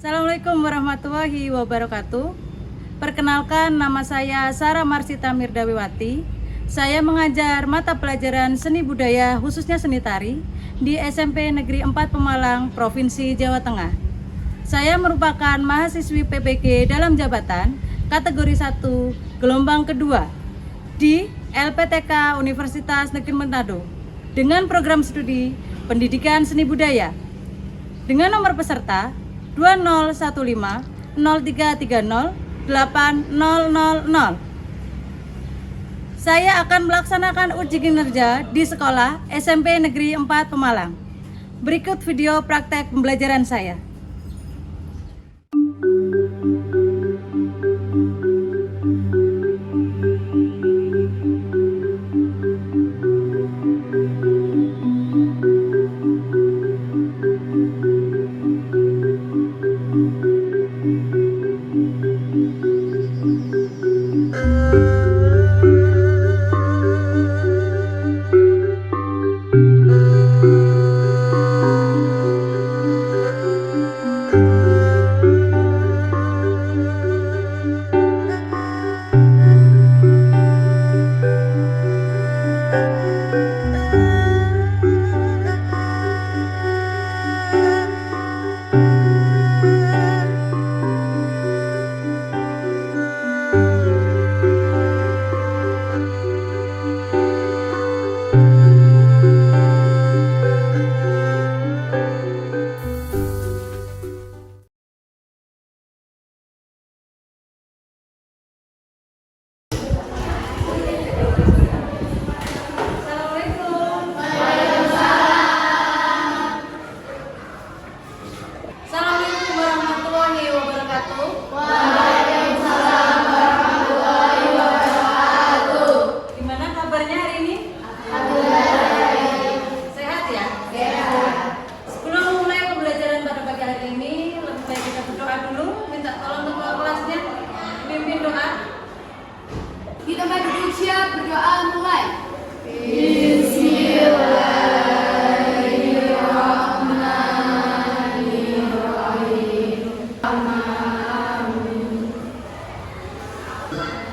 Assalamualaikum warahmatullahi wabarakatuh. Perkenalkan, nama saya Sarah Marsita Mirdawiwati. Saya mengajar mata pelajaran seni budaya khususnya seni tari di SMP Negeri 4 Pemalang, Provinsi Jawa Tengah. Saya merupakan mahasiswi PPG dalam jabatan kategori 1 gelombang kedua di LPTK Universitas Negeri Manado dengan program studi Pendidikan Seni Budaya dengan nomor peserta 2015 0330 8000. Saya akan melaksanakan uji kinerja di sekolah SMP Negeri 4 Pemalang. Berikut video praktek pembelajaran saya. Di tempat duduk siap, berdoa mulai.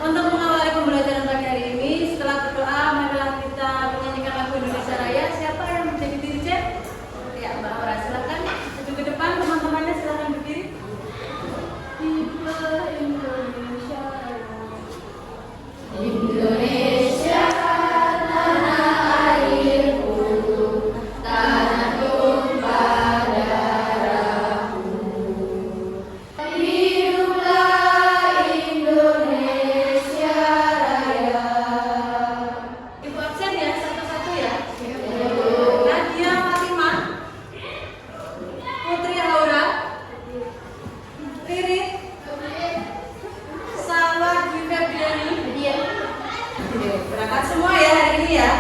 Untuk mengawali pembelajaran pagi hari ini, setelah berdoa, marilah kita menyanyikan lagu Indonesia Raya. Siapa yang menjadi dirijen? Ya, Mbak Aura, silakan maju ke depan, teman-temannya silakan berdiri. Kita Indonesia Raya. Indonesia, tanah airku, tanah tumpah darahku. Hiduplah Indonesia Raya. Ibu absen ya, satu-satu ya. Nadia Fatimah, Putri Aura, Riri, Salwa Dwi Febriani. Berangkat semua ya hari ini ya.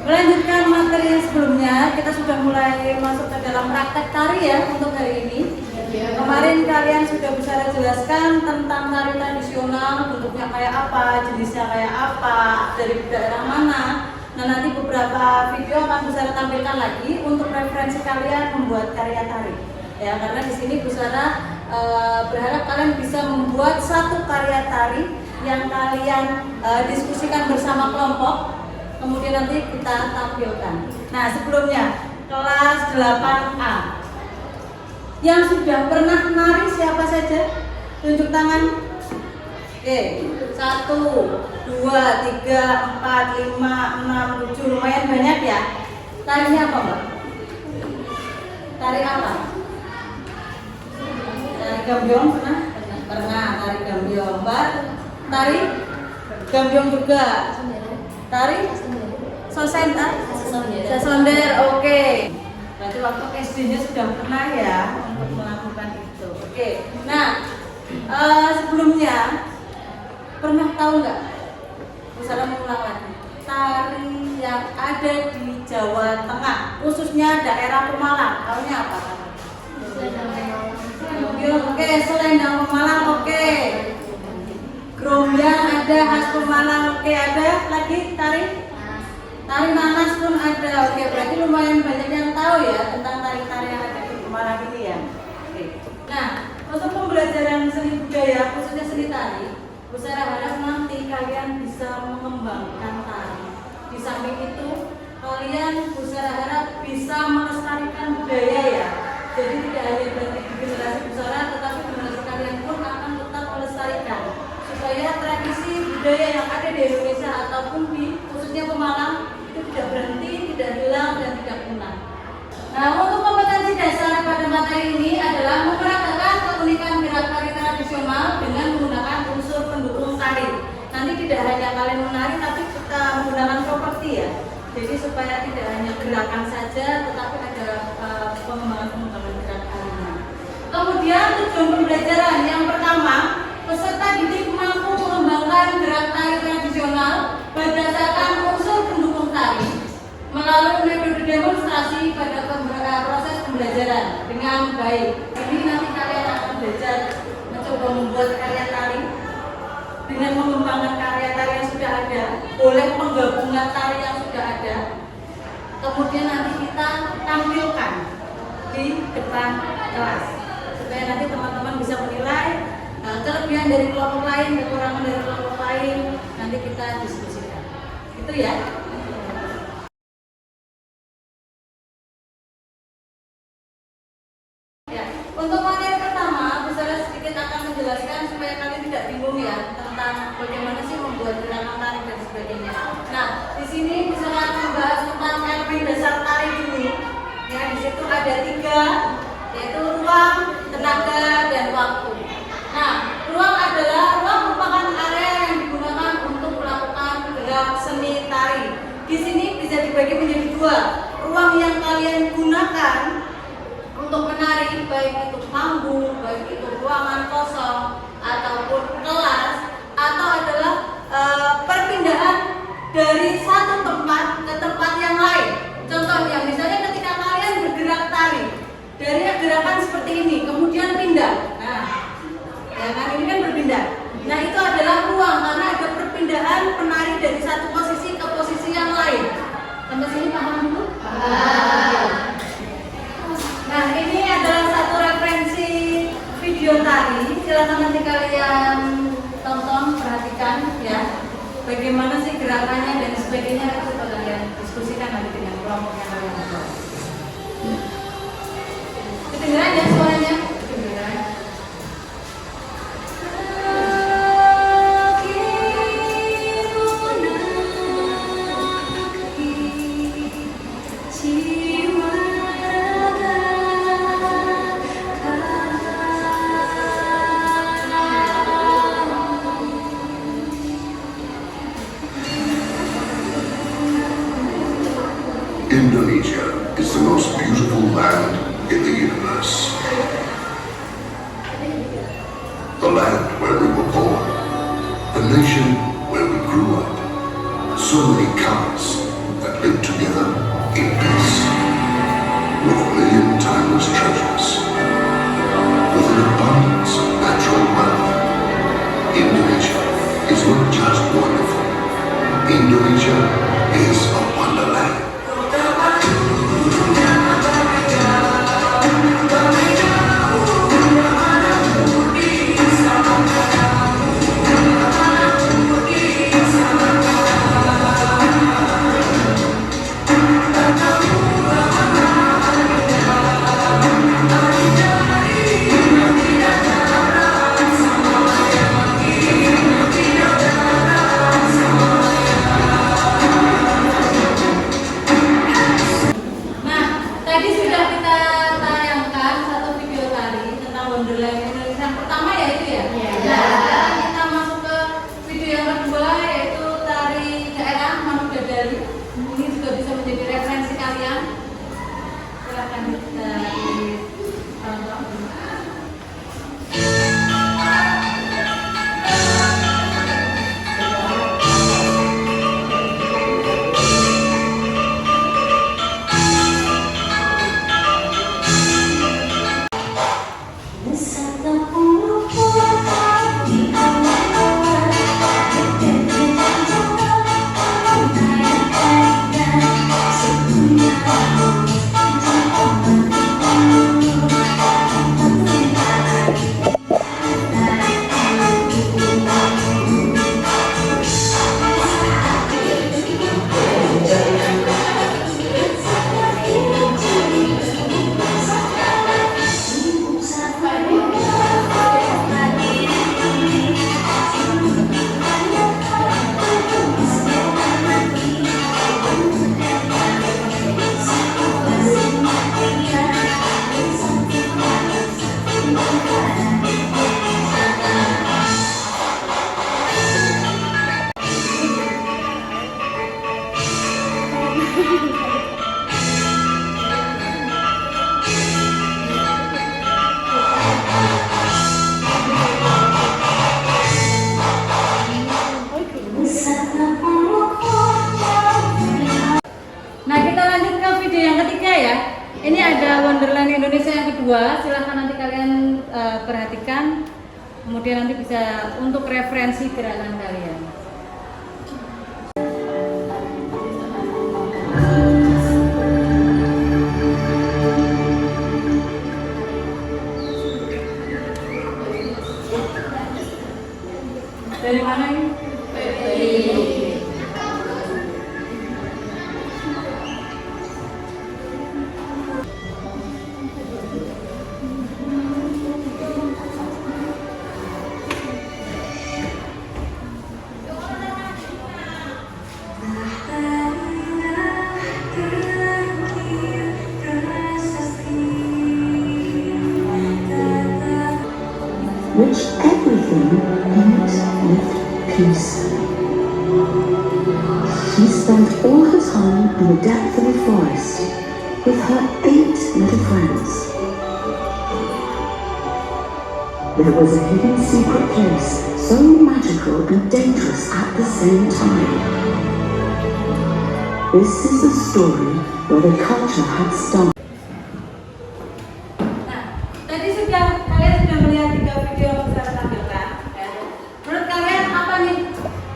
Melanjutkan materi yang sebelumnya, kita sudah mulai masuk ke dalam praktek tari ya untuk hari ini. Kemarin kalian sudah bisa jelaskan tentang tari tradisional, bentuknya kayak apa, jenisnya kayak apa, dari daerah mana. Nah, nanti beberapa video akan Bu Sarah tampilkan lagi untuk referensi kalian membuat karya tari. Ya, karena di sini Bu Sarah berharap kalian bisa membuat satu karya tari yang kalian diskusikan bersama kelompok. Kemudian nanti kita tampilkan. Nah, sebelumnya kelas 8A yang sudah pernah nari siapa saja? Tunjuk tangan. Oke, 1, 2, 3, 4, 5, 6, 7, lumayan banyak ya. Tarinya apa, Mbak? Tari apa? Tari gambyong pernah? Pernah, tari gambyong. Mbak, tari gambyong juga. Tari sesonder, oke. Berarti waktu SD-nya sudah pernah ya untuk melakukan itu. Oke. Nah, sebelumnya pernah tahu nggak? Bu Sarah mengulang lagi. Tari yang ada di Jawa Tengah, khususnya daerah Pemalang, tahunya apa? Oke, selendang Pemalang, oke. Grombang ada, khas Pemalang. Oke, ada lagi tari nanas pun ada. Oke, berarti lumayan banyak yang tahu ya tentang tari-tari yang ada di Pemalang ini ya. Oke. Nah, untuk pembelajaran seni budaya khususnya seni tari, Bu Sarah harap nanti kalian bisa mengembangkan tari. Di samping itu, kalian Bu Sarah harap bisa melestarikan budaya ya. Jadi tidak hanya berarti di generasi Bu Sarah, tetapi generasi kalian pun akan tetap melestarikan supaya tradisi budaya yang ada di Indonesia ataupun di khususnya Pemalang itu tidak berhenti, tidak hilang dan tidak punah. Nah, untuk kompetensi dasar pada materi ini adalah memperagakan keunikan gerak tari tradisional dengan menggunakan unsur pendukung tari. Nanti tidak hanya kalian menari, tapi kita menggunakan properti ya. Jadi supaya tidak hanya gerakan saja, tetapi ada pengembangan gerak tarinya. Kemudian tujuan pembelajaran yang pertama, peserta didik mampu mengembangkan gerak tari tradisional berdasarkan unsur pendukung tari melalui metode demonstrasi pada proses pembelajaran dengan baik. Ini nanti kalian akan belajar mencoba membuat karya tari dengan mengembangkan karya-karya yang sudah ada, boleh penggabungan tari yang sudah ada. Kemudian nanti kita tampilkan di depan kelas supaya nanti teman-teman bisa menilai kelebihan dari kelompok lain, kekurangan dari kelompok lain, nanti kita diskusikan. Itu ya. Ya, untuk materi pertama, Bu Sarah sedikit akan menjelaskan supaya kalian tidak bingung ya tentang bagaimana sih membuat gerakan tari dan sebagainya. Nah, di sini Bu Sarah akan membahas tentang elemen dasar tari dulu. Ya, di situ ada 3, yaitu ruang, tenaga, dan waktu. Nah, ruang merupakan area yang digunakan untuk melakukan gerak seni tari. Di sini bisa dibagi menjadi 2. Ruang yang kalian gunakan untuk menari, baik itu panggung, baik itu ruangan kosong ataupun kelas, atau adalah perpindahan dari satu tempat ke tempat yang lain. Contohnya, misalnya ketika kalian bergerak tari dari gerakan seperti ini, kemudian pindah. Nah, ya kan ini kan berpindah. Nah, itu adalah ruang karena ada perpindahan penari dari satu posisi ke posisi yang lain. Sampai sini paham dulu? Paham. Nah, ini adalah satu referensi video tari. Silakan nanti kalian tonton, perhatikan ya. Bagaimana sih gerakannya dan sebagainya, itu kalian diskusikan nanti dengan kelompok yang kalian buat. Kedengeran ya suaranya? Kedengeran. Indonesia is the most beautiful land in the universe. The land where we were born, the nation where we grew up. So many colors that live together in peace. With a million timeless treasures. With an abundance of natural wealth. Indonesia is not just wonderful. Indonesia is a wonderland. kedua, silahkan nanti kalian perhatikan, kemudian nanti bisa untuk referensi gerakan kalian. Dari mana ini? Which everything ends with peace. She spent all her time in the depth of the forest with her 8 little friends. There was a hidden secret place, so magical and dangerous at the same time. This is the story where the culture had started. Tadi kalian sudah melihat 3 video yang saya tampilkan. Ya. Menurut kalian apa nih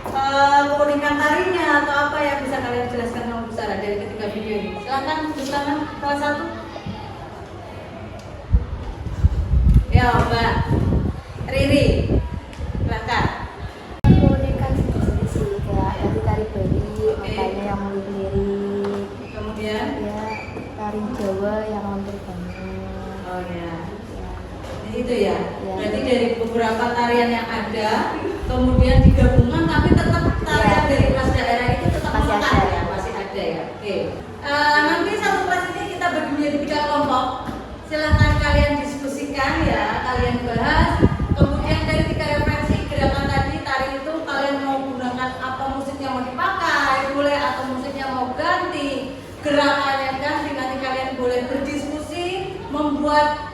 keunikan tarinya atau apa yang bisa kalian jelaskan sama Bu Sarah dari ketiga video ini? Silakan silakan salah satu. Ya Mbak Riri, silakan. Keunikan sendiri sih, kayak tadi tari Bali, makanya yang lirik. Kemudian Ya, tari Jawa yang hampir banget. oh ya. Itu ya. Ya. Berarti dari beberapa tarian yang ada, kemudian digabungkan tapi tetap tarian Ya. dari kelas daerah itu tetap Masih melekat ada. ya, masih ada ya. Oke. Nanti satu kelas ini kita bagi menjadi 3 kelompok. Silahkan kalian diskusikan ya, kalian bahas. Kemudian dari 3 referensi gerakan tadi, tari itu kalian mau gunakan apa musiknya mau dipakai, boleh atau musiknya mau ganti, gerakannya ganti. Nanti kalian boleh berdiskusi, membuat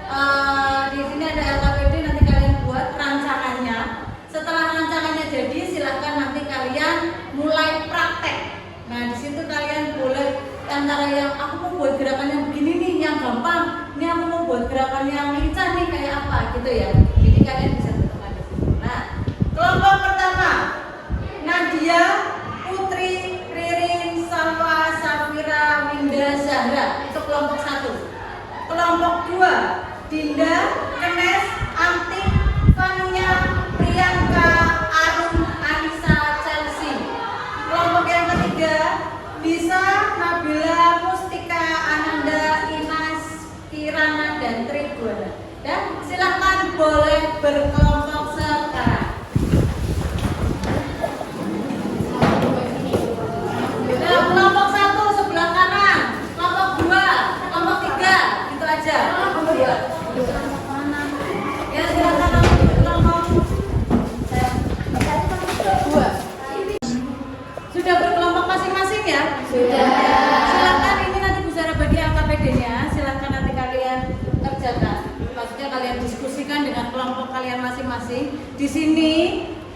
di sini ada LKPD, nanti kalian buat rancangannya. Setelah rancangannya jadi, silahkan nanti kalian mulai praktek. Nah, di situ kalian boleh antara yang aku mau buat gerakan yang begini nih, yang gampang. Ini aku mau buat gerakan yang lincah nih, kayak apa gitu ya. Jadi kalian bisa tentukan di situ. Nah, kelompok pertama Nadia, Putri, Ririn, Salwa, Safira, Winda, Zahra. Itu kelompok 1. Kelompok 2 Dinda, Kenes, Antik, Fania, Priyanka, Arun, Anissa, Chelsea. Kelompok yang ketiga Lisa, Nabila, Mustika, Ananda, Inas, Kirana, dan Triguana. Dan silahkan boleh berkelompok sekarang. Nah, kelompok 1 sebelah kanan, kelompok 2, kelompok 3, gitu aja. Ya silakan kelompok 2. Sudah berkelompok masing-masing ya? Sudah. Silakan ini nanti Bu Sarah bagi LKPD-nya, silakan nanti kalian kerjakan. Maksudnya kalian diskusikan dengan kelompok kalian masing-masing. Di sini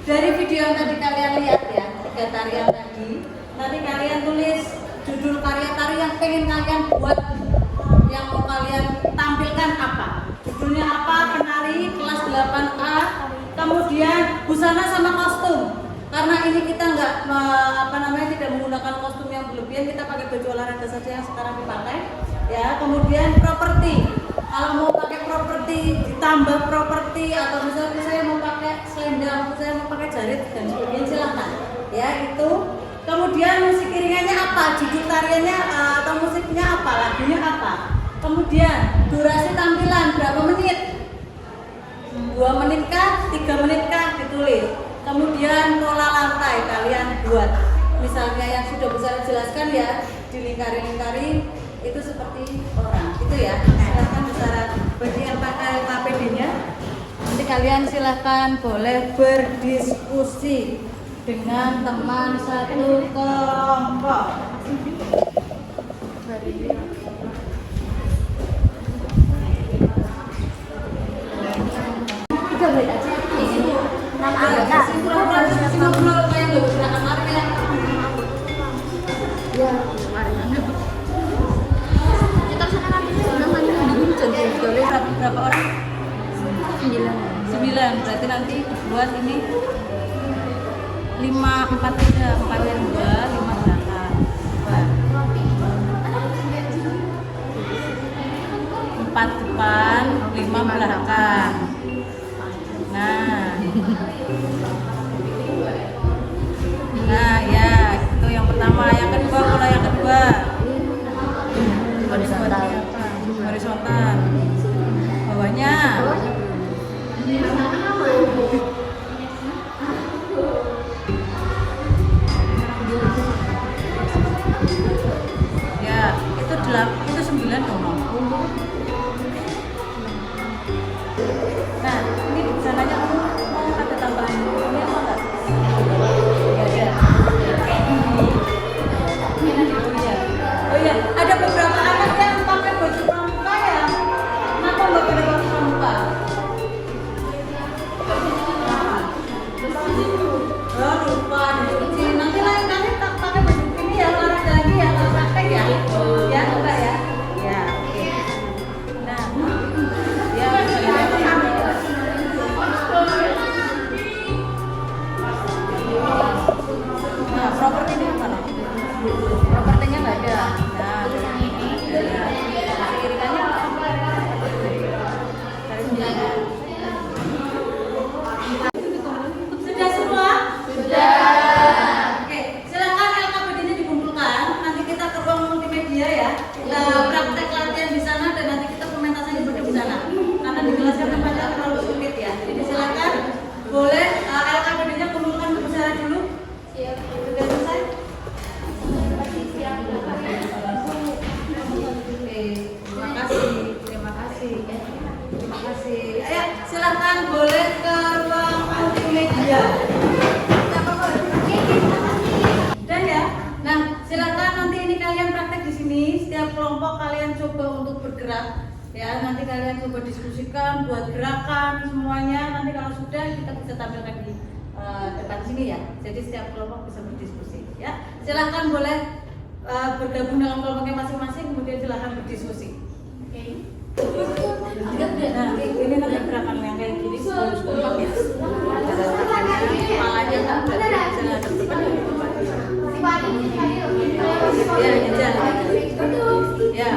dari video yang tadi kalian lihat ya, 3 tarian tadi, nanti kalian tulis judul karya tari yang pengen kalian buat, yang mau kalian tampilkan apa. Judulnya apa, penari kelas 8A, kemudian busana sama kostum. Karena ini kita nggak tidak menggunakan kostum yang berlebihan, kita pakai baju olahraga saja yang sekarang dipakai. Ya, kemudian properti. Kalau mau pakai properti, ditambah properti, atau misalnya saya mau pakai selendang, saya mau pakai jarit dan sebagainya, silahkan. Ya, itu. Kemudian musik iringannya apa, judul tariannya atau musiknya apa, lagunya apa. Kemudian durasi tampilan berapa menit, 2 menit kah, 3 menit kah, ditulis. Kemudian pola lantai kalian buat, misalnya yang sudah bisa jelaskan ya, dilingkari-lingkari itu seperti orang itu ya. Silahkan bisa bagi yang pakai KPD-nya. Nanti kalian silahkan boleh berdiskusi dengan teman satu kelompok. berapa orang? 9. 9, berarti nanti buat ini 5, 4 aja, 4 yang 2, 5 belakang. 4 depan, 5 belakang. Nah ya, itu yang pertama. Yang kedua, pola yang kedua Horizontal. horizontal. Bawahnya ya, itu 9 dong. Nah, ini sananya kamu mau ada tambahan ini apa enggak? Ya, oh iya, ada beberapa anak yang pakai baju pramuka ya. Kenapa nggak pakai baju pramuka? Oh, lupa dicuci. Nanti lain kali tak pakai baju ini ya, olahraga lagi ya, kalau praktek ya. Ya, enggak ya? Ya, oke. Nah, ya, nah, properti ini apa? Propertinya nggak ada. Nah, kirikannya apa? Sudah semua? Sudah. Oke, silakan LKPD-nya dikumpulkan. Nanti kita ke ruang multimedia ya. Kita praktek latihan di sana dan nanti kita pementasannya juga di sana. Karena di kelas kan tempatnya terlalu sulit ya. Jadi silakan boleh LKPD-nya kumpulkan ke sana dulu. Siap. Sudah selesai? Terima kasih. Ayo, silakan boleh ke ruang multimedia. Dan ya, nah silakan nanti ini kalian praktek di sini. Setiap kelompok kalian coba untuk bergerak. Ya, nanti kalian coba diskusikan, buat gerakan semuanya. Nanti kalau sudah kita bisa tampilkan di depan sini ya. Jadi setiap kelompok bisa berdiskusi. Ya, silakan boleh bergabung dalam kelompoknya masing-masing, kemudian silakan berdiskusi. Nah, ini nanti gerakan yang kayak gini harus kompak ya. Kepalanya tak jalan ke depan dan ke depan. Ya, jalan. Ya.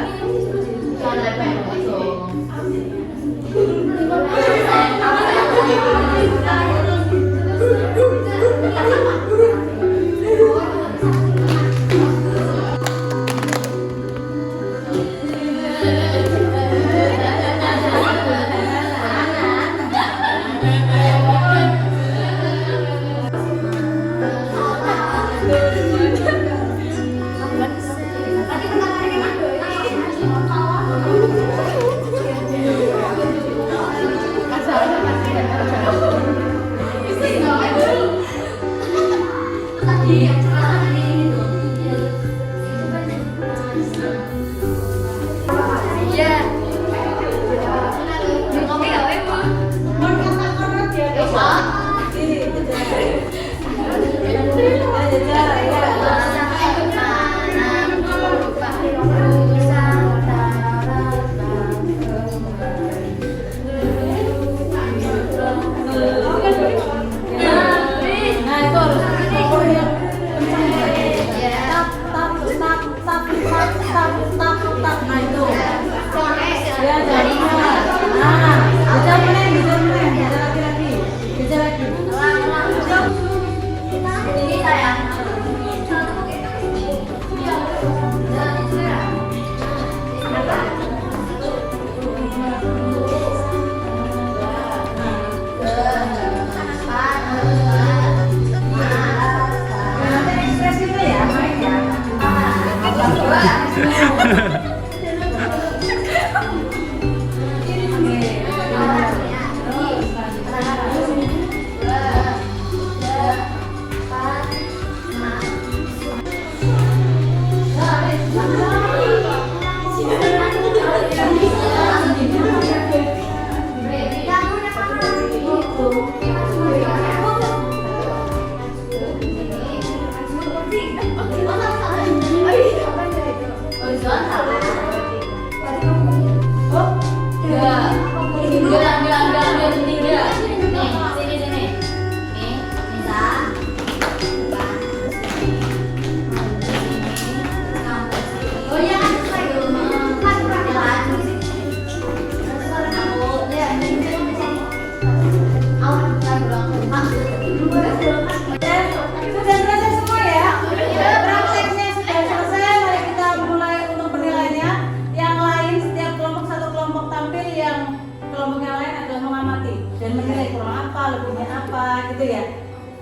Horizontal.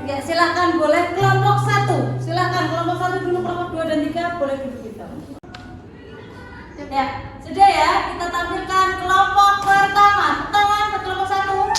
Ya, silakan boleh kelompok 1. Silakan kelompok 1 dulu, kelompok 2 dan 3 boleh duduk kita. Ya, sudah ya, kita tampilkan kelompok pertama. Tangan ke kelompok 1.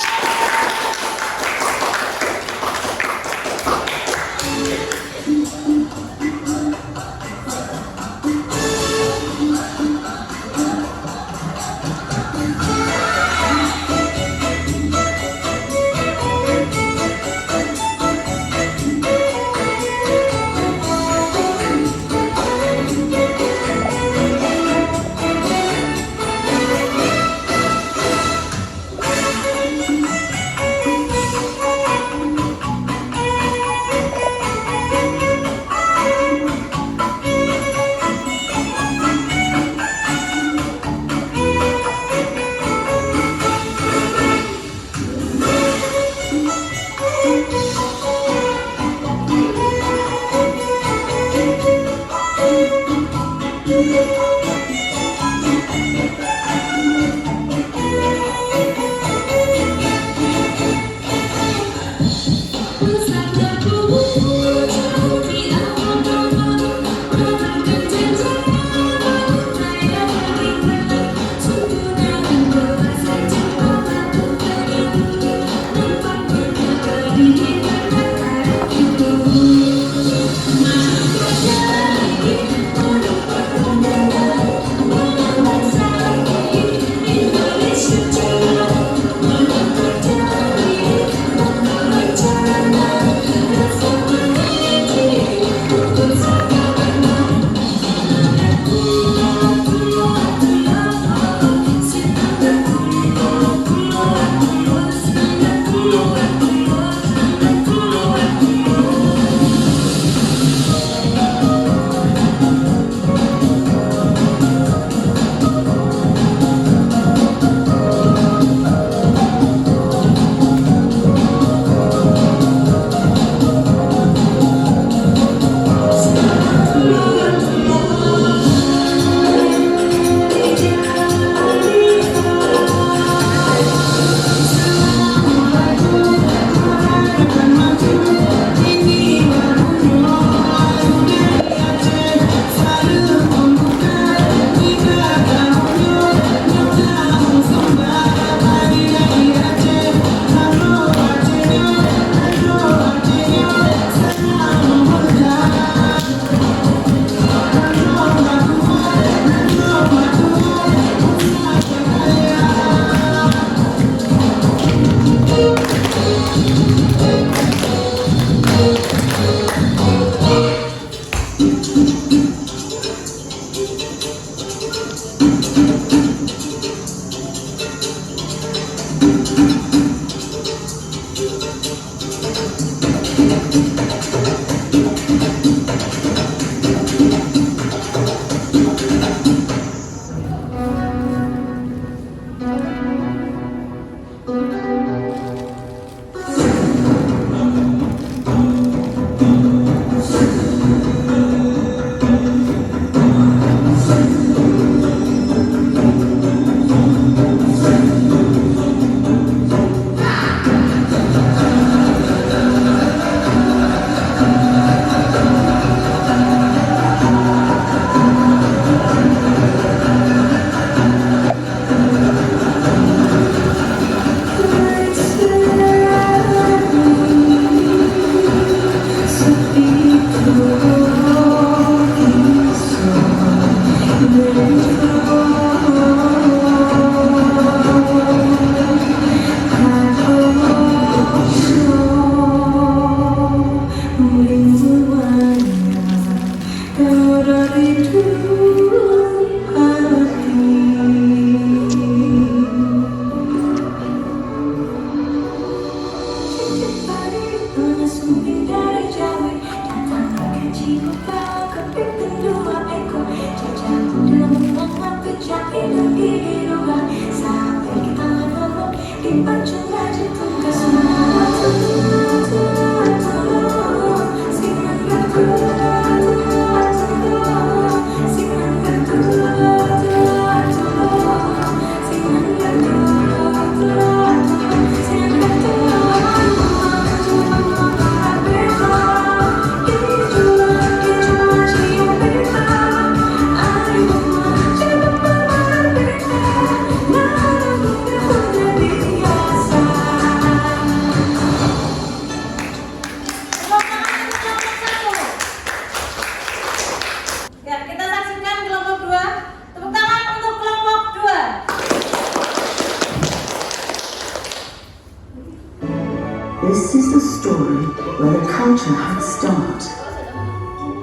adventure had stopped.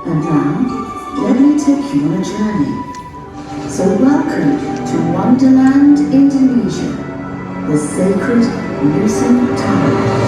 And now, let me take you on a journey. So welcome to Wonderland, Indonesia, the sacred Nusantara.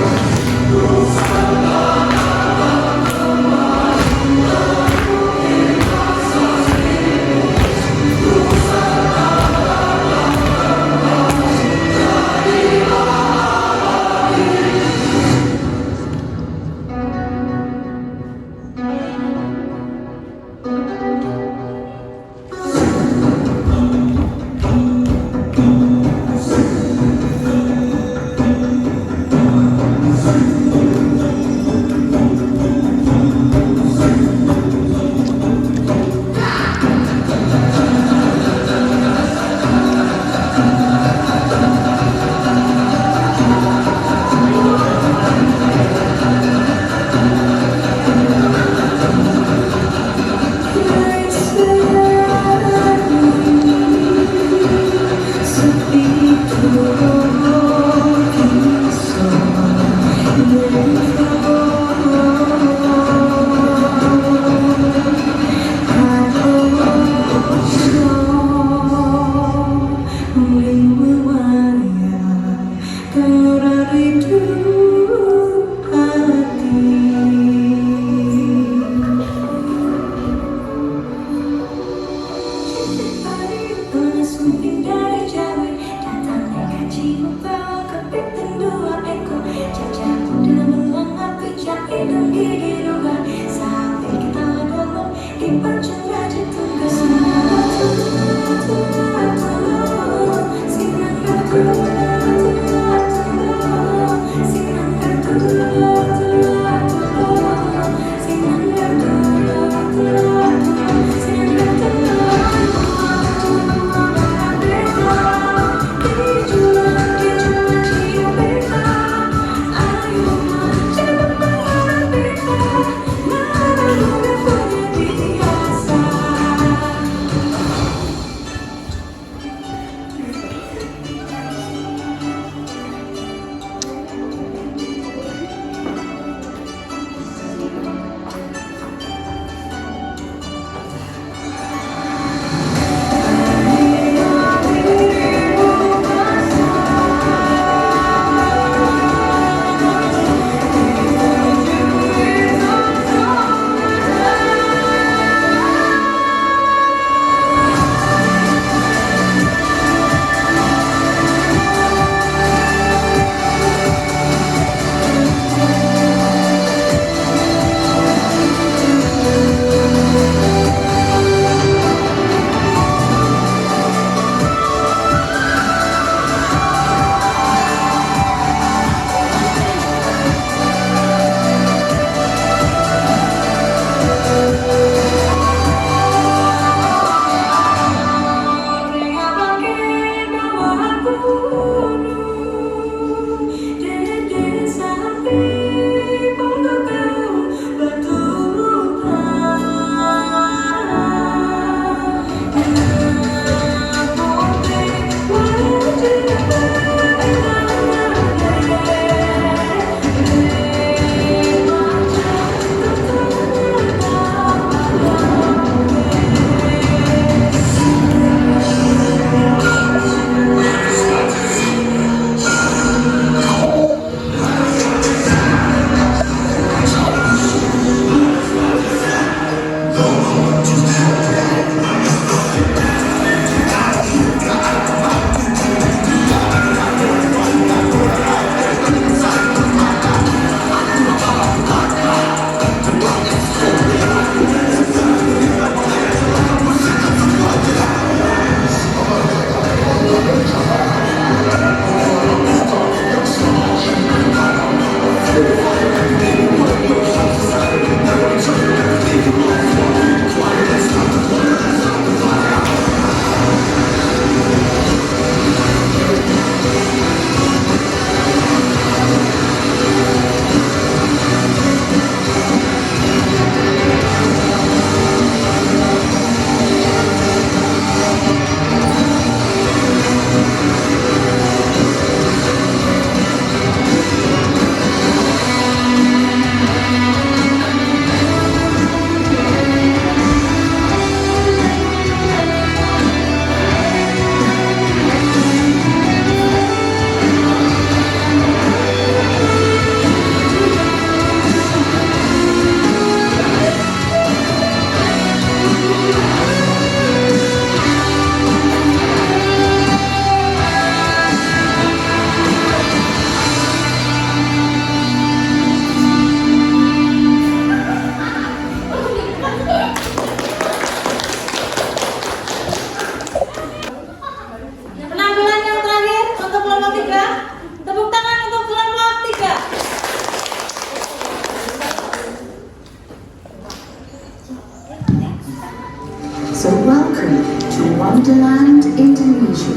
Wonderland Indonesia,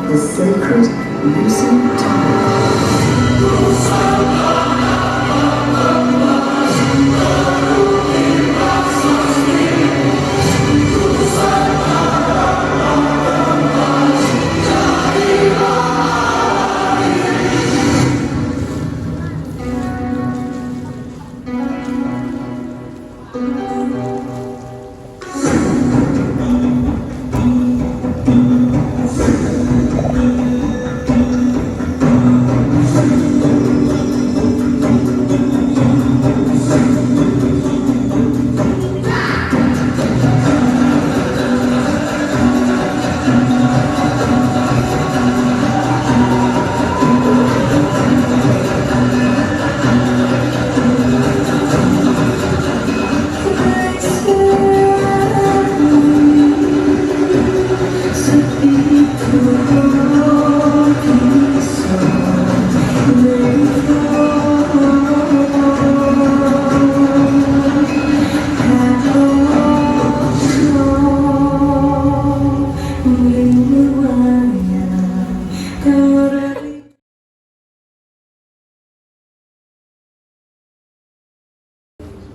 the sacred Nusantara.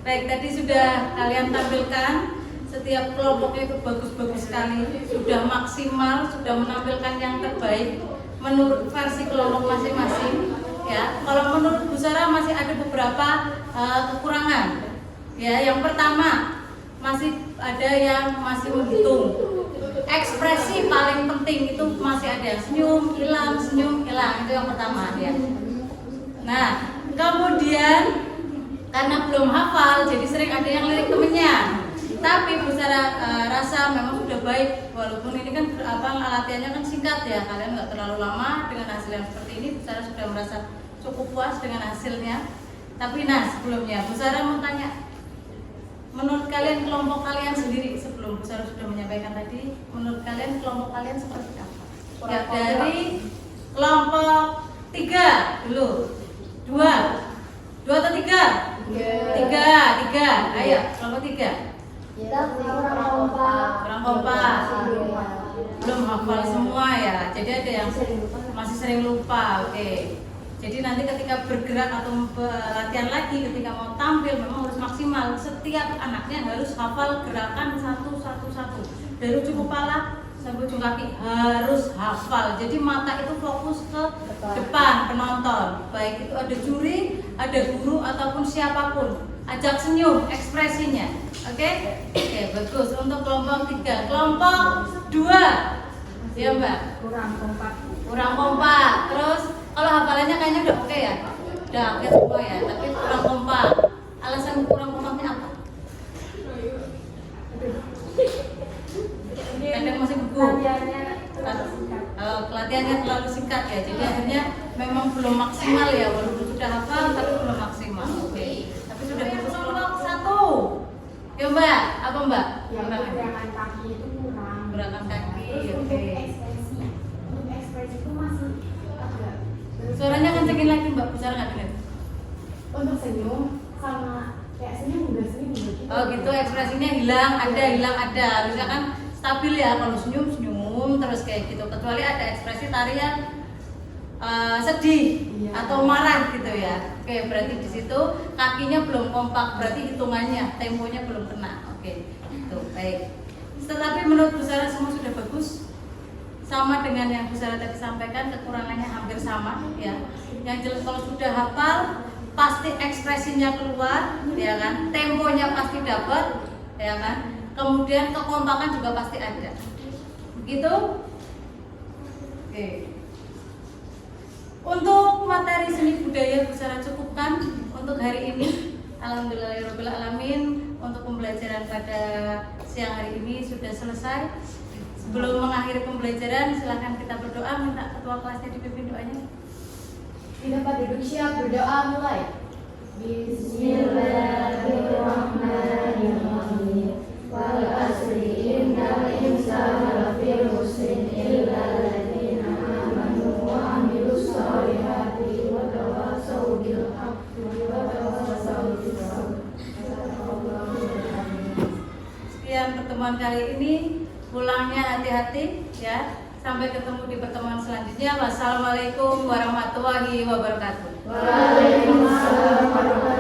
Baik, tadi sudah kalian tampilkan, setiap kelompoknya itu bagus-bagus sekali, sudah maksimal, sudah menampilkan yang terbaik menurut versi kelompok masing-masing. Ya, kalau menurut Bu Sarah masih ada beberapa kekurangan. Ya, yang pertama masih ada yang masih menghitung. Ekspresi paling penting itu masih ada senyum hilang, itu yang pertama ya. Nah, kemudian karena belum hafal, jadi sering ada yang lirik temennya. Tapi Bu Sarah rasa memang sudah baik, walaupun ini kan latihannya kan singkat ya, kalian nggak terlalu lama dengan hasil yang seperti ini. Bu Sarah sudah merasa cukup puas dengan hasilnya. Tapi sebelumnya Bu Sarah mau tanya, menurut kalian kelompok kalian sendiri, sebelum Bu Sarah sudah menyampaikan tadi, menurut kalian kelompok kalian seperti apa? Ya, dari kelompok 3 dulu, 2 atau 3? Tiga. Ayo, kelompok 3. Kita kurang kompak. Belum hafal semua ya. Jadi ada yang masih sering lupa. Oke. Jadi nanti ketika bergerak atau latihan lagi, ketika mau tampil memang harus maksimal. Setiap anaknya harus hafal gerakan satu. Dari ujung kepala sampai ujung kaki harus hafal. Jadi mata itu fokus ke depan penonton. Baik itu ada juri, ada guru ataupun siapapun. Ajak senyum ekspresinya. Oke, bagus untuk kelompok 3. Kelompok 2, ya Mbak. Kurang kompak. Terus kalau hafalannya kayaknya udah oke ya, udah oke semua ya. Tapi kurang kompak. Alasan kurang kompaknya apa? Kadang masih beku. Pelatihannya terlalu singkat ya. Jadi akhirnya memang belum maksimal ya. Walaupun sudah hafal tapi belum maksimal. Oke. Tapi sudah bagus kelompok 1. Ya Mbak, apa Mbak? Gerakan kaki itu kurang. Gerakan kaki, Terus oke. untuk ekspresi itu masih agak. Suaranya kencengin lagi Mbak, besar nggak dengar? Untuk senyum sama kayak senyum gitu. Oh gitu, ekspresinya hilang ada. Harusnya kan stabil ya, kalau senyum terus kayak gitu. Kecuali ada ekspresi tarian sedih atau marah gitu ya. Oke, berarti di situ kakinya belum kompak, berarti hitungannya temponya belum kena. Oke, itu baik. Tetapi menurut Bu Sarah semua sudah bagus, sama dengan yang Bu Sarah tadi sampaikan, kekurangannya hampir sama ya. Yang jelas kalau sudah hafal pasti ekspresinya keluar, ya kan? Temponya pasti dapat, ya kan? Kemudian kekompakan juga pasti ada. Begitu? Oke. Untuk materi seni budaya Bu Sarah cukupkan untuk hari ini. Alhamdulillahirabbil alamin. Untuk pembelajaran pada siang hari ini sudah selesai. Sebelum mengakhiri pembelajaran, silahkan kita berdoa, minta ketua kelasnya dipimpin doanya. Di tempat duduk siap, berdoa mulai. Bismillahirrahmanirrahim. Wal asri innal insana lafi khusrin illa alladziina aamanu wa 'amilus shalihati wa tawassaw bil haqqi wa tawassaw bis sabr. Sekian pertemuan kali ini. Pulangnya hati-hati ya. Sampai ketemu di pertemuan selanjutnya. Wassalamualaikum warahmatullahi wabarakatuh. Waalaikumsalam warahmatullahi wabarakatuh.